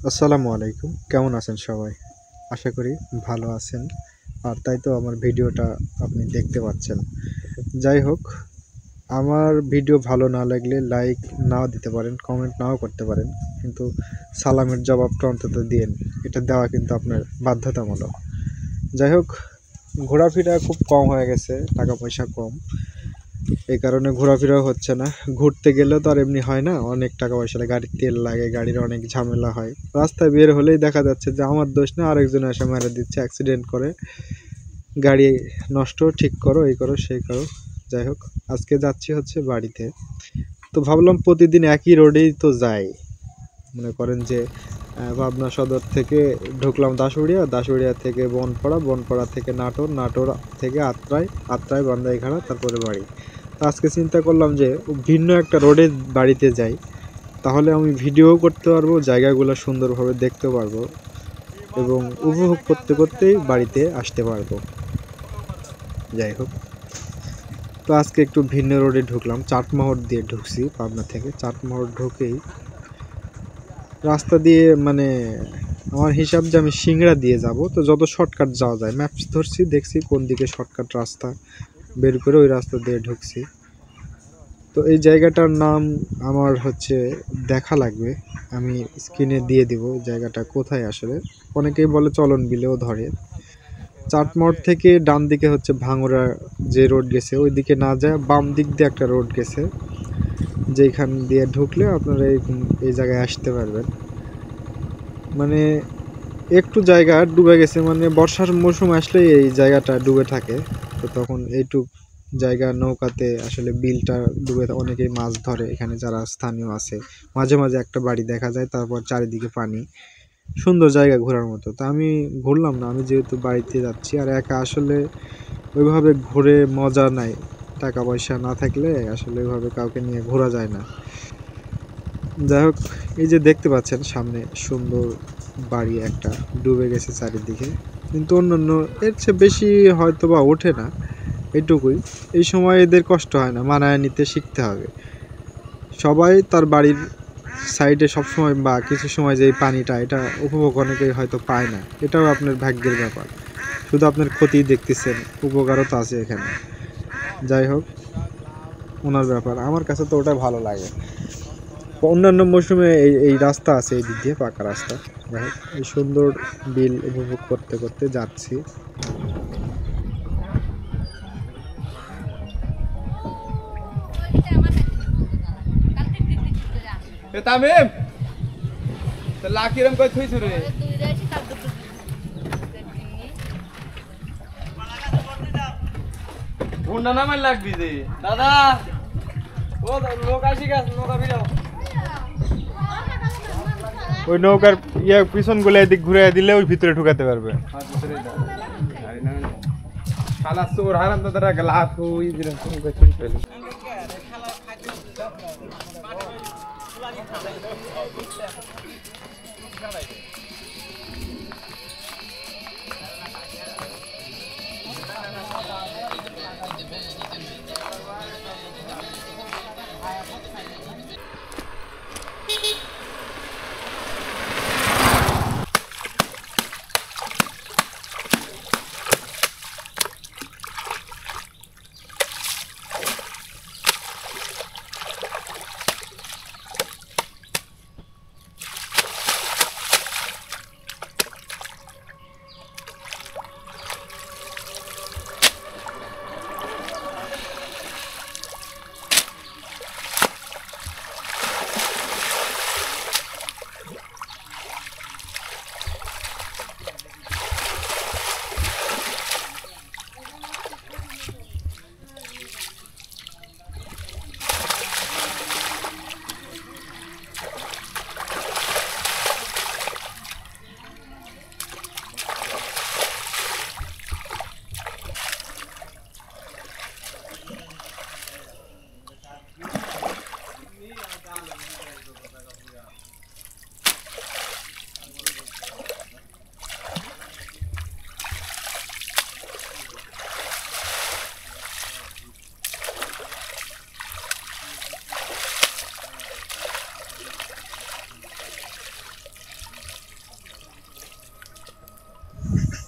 আসসালামু আলাইকুম। কেমন আছেন সবাই? আশা করি ভালো আছেন। আর তাই তো আমার ভিডিওটা আপনি দেখতে পাচ্ছেন। যাই হোক, আমার ভিডিও ভালো না লাগলে লাইক নাও দিতে পারেন, কমেন্ট নাও করতে পারেন। কিন্তু সালামের জবাবটা অন্তত দিয়েন। এটা দেওয়া কিন্তু আপনার বাধ্যতামূলক। যাই হোক, ঘোরাফেরা খুব কম হয়ে গেছে, টাকা পয়সা কম। এই কারণে ঘোরাফেরাও হচ্ছে না। ঘুরতে গেলেও তো আর এমনি হয় না, অনেক টাকা পয়সা লাগে, গাড়ির তেল লাগে, গাড়ির অনেক ঝামেলা হয়। রাস্তায় বের হলেই দেখা যাচ্ছে যে আমার দোষ না, আরেকজন এসে মেরে দিচ্ছে, অ্যাক্সিডেন্ট করে, গাড়ি নষ্ট, ঠিক করো, এই করো, সেই করো। যাই হোক, আজকে যাচ্ছি হচ্ছে বাড়িতে। তো ভাবলাম প্রতিদিন একই রোডেই তো যাই। মনে করেন যে পাবনা সদর থেকে ঢুকলাম দাসুড়িয়া, দাসুড়িয়া থেকে বনপাড়া, বনপাড়া থেকে নাটোর, নাটোর থেকে আত্রাই, আত্রাই বান্দাইঘাড়া, তারপরে বাড়ি। তো আজকে চিন্তা করলাম যে ভিন্ন একটা রোডে বাড়িতে যাই, তাহলে আমি ভিডিও করতে পারবো, জায়গাগুলো সুন্দরভাবে দেখতে পারবো এবং উপভোগ করতে করতেই বাড়িতে আসতে পারবো। যাই হোক, তো আজকে একটু ভিন্ন রোডে ঢুকলাম, চাটমোহর দিয়ে ঢুকছি। পাবনা থেকে চাটমোহর ঢুকেই রাস্তা দিয়ে মানে আমার হিসাব যে আমি সিংড়া দিয়ে যাব, তো যত শর্টকাট যাওয়া যায় ম্যাপস ধরছি, দেখছি কোন দিকে শর্টকাট রাস্তা, বের করে ওই রাস্তা দিয়ে ঢুকছি। তো এই জায়গাটার নাম আমার হচ্ছে দেখা লাগবে, আমি স্ক্রিনে দিয়ে দিব জায়গাটা কোথায় আসলে। অনেকেই বলে চলন বিলেও ধরে। চাটমোড় থেকে ডান দিকে হচ্ছে ভাঙড়া যে রোড গেছে, ওই দিকে না যায় বাম দিক দিয়ে একটা রোড গেছে, যেখান দিয়ে ঢুকলে আপনারা এই জায়গায় আসতে পারবেন। মানে একটু জায়গা ডুবে গেছে, মানে বর্ষার মৌসুম আসলে এই জায়গাটা ডুবে থাকে। তো তখন এইটুক জায়গা নৌকাতে আসলে বিলটা ডুবে, অনেকেই মাছ ধরে এখানে যারা স্থানীয় আছে। মাঝে মাঝে একটা বাড়ি দেখা যায়, তারপর চারিদিকে পানি, সুন্দর জায়গা ঘোরার মতো। তা আমি ঘুরলাম না, আমি যেহেতু বাড়িতে যাচ্ছি আর একা আসলে ওইভাবে ঘুরে মজা নাই। টাকা পয়সা না থাকলে আসলে ওইভাবে কাউকে নিয়ে ঘোরা যায় না। যাই হোক, এই যে দেখতে পাচ্ছেন সামনে সুন্দর বাড়ি একটা, ডুবে গেছে চারিদিকে, কিন্তু অন্যান্য এর চেয়ে বেশি হয়তো বা ওঠে না, এটুকুই। এই সময় এদের কষ্ট হয় না, মানায় নিতে শিখতে হবে। সবাই তার বাড়ির সাইডে সবসময় বা কিছু সময় যে এই পানিটা, এটা উপভোগ অনেকেই হয়তো পায় না, এটাও আপনার ভাগ্যের ব্যাপার। শুধু আপনার ক্ষতি দেখতেছেন, উপকারও তো আছে এখানে। যাই হোক, ওনার ব্যাপার, আমার কাছে তো ওটা ভালো লাগে। অন্যান্য মৌসুমে এই এই রাস্তা আছে, এই দিক দিয়ে পাকা রাস্তা। যাই হোক, এই সুন্দর বিল উপভোগ করতে করতে যাচ্ছি। তামিম তো লাকিরম কই থইছ রে গুন্ডা নামাই লাগবি যে দাদা ও লোক আসি গেছে নৌকা বিরাও ওই নৌকার পিছন গুলো এদিক ঘুরে দিলে ওই ভিতরে ঢুকাতে পারবে। শালা চোর হারাম দাদা গেল হাত ওই দিন নৌকা চিন পেল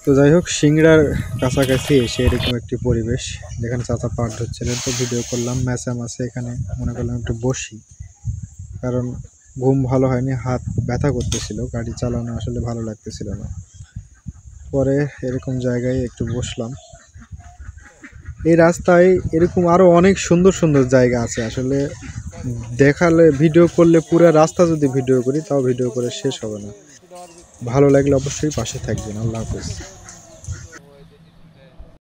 তো যাই হোক, সিংড়ার কাছাকাছি এসে এরকম একটি পরিবেশ, যেখানে চাচা পাট ধরছিলেন, তো ভিডিও করলাম। ম্যাচাম আছে এখানে, মনে করলাম একটু বসি, কারণ ঘুম ভালো হয়নি, হাত ব্যথা করতেছিল, গাড়ি চালানো আসলে ভালো লাগতেছিল না। পরে এরকম জায়গায় একটু বসলাম। এই রাস্তায় এরকম আরও অনেক সুন্দর সুন্দর জায়গা আছে, আসলে দেখালে ভিডিও করলে পুরো রাস্তা যদি ভিডিও করি তাও ভিডিও করে শেষ হবে না। ভালো লাগলে অবশ্যই পাশে থাকবেন। আল্লাহ হাফেজ।